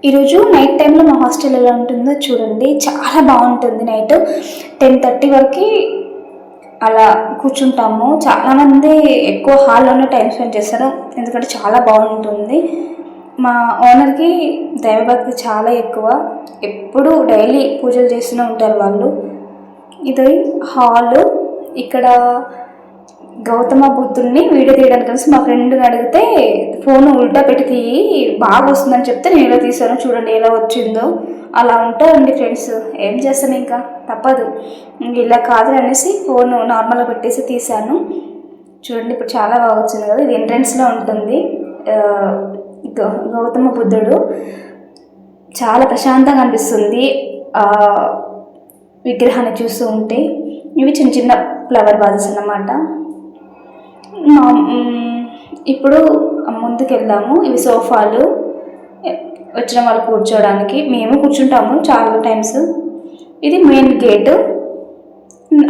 ఈరోజు నైట్ టైంలో మా హాస్టల్ ఎలా ఉంటుందో చూడండి. చాలా బాగుంటుంది. నైట్ 10:30 వరకు అలా కూర్చుంటాము. చాలామంది ఎక్కువ హాల్లోనే టైం స్పెండ్ చేస్తారు, ఎందుకంటే చాలా బాగుంటుంది. మా ఓనర్కి దైవభక్తి చాలా ఎక్కువ. ఎప్పుడు డైలీ పూజలు చేస్తూనే ఉంటారు వాళ్ళు. ఇది హాలు. ఇక్కడ గౌతమ బుద్ధుడిని వీడియో తీయడానికి కలిసి మా ఫ్రెండ్ని అడిగితే ఫోన్ ఉల్టా పెట్టి తీయి బాగా వస్తుందని చెప్తే నేను ఎలా తీసాను చూడండి, ఎలా వచ్చిందో. అలా ఉంటారండి ఫ్రెండ్స్, ఏం చేస్తాను, ఇంకా తప్పదు. ఇలా కాదు అనేసి ఫోన్ నార్మల్గా పెట్టేసి తీశాను. చూడండి ఇప్పుడు చాలా బాగా వచ్చింది కదా. ఇది ఎంట్రన్స్లో ఉంటుంది. గౌతమ బుద్ధుడు చాలా ప్రశాంతంగా అనిపిస్తుంది విగ్రహాన్ని చూస్తూ ఉంటే. ఇవి చిన్న చిన్న ఫ్లవర్ వాజెస్ అన్నమాట. ఇప్పుడు ముందుకు వెళ్దాము. ఇవి సోఫాలు, వచ్చిన వాళ్ళు కూర్చోడానికి. మేము కూర్చుంటాము చాలా టైమ్స్. ఇది మెయిన్ గేటు.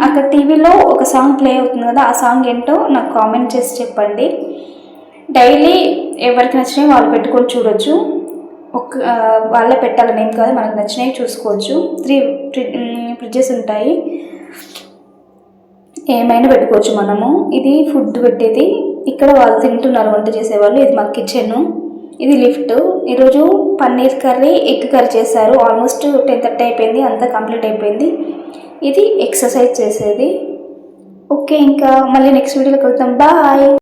అక్కడ టీవీలో ఒక సాంగ్ ప్లే అవుతుంది కదా, ఆ సాంగ్ ఏంటో నాకు కామెంట్ చేసి చెప్పండి. డైలీ ఎవరికి నచ్చినవి వాళ్ళు పెట్టుకొని చూడొచ్చు. వాళ్ళే పెట్టాలని ఏం కాదు, మనకు నచ్చినవి చూసుకోవచ్చు. 3 ఫ్రిడ్జెస్ ఉంటాయి, ఏమైనా పెట్టుకోవచ్చు మనము. ఇది ఫుడ్ పెట్టేది. ఇక్కడ వాళ్ళు తింటున్నారు, వంట చేసేవాళ్ళు. ఇది మా కిచెన్. ఇది లిఫ్ట్. ఈరోజు పన్నీర్ కర్రీ, ఎగ్ కర్రీ చేశారు. ఆల్మోస్ట్ 10:30 అయిపోయింది, అంతా కంప్లీట్ అయిపోయింది. ఇది ఎక్సర్సైజ్ చేసేది. ఓకే, ఇంకా మళ్ళీ నెక్స్ట్ వీడియోలో కలుద్దాం. బాయ్.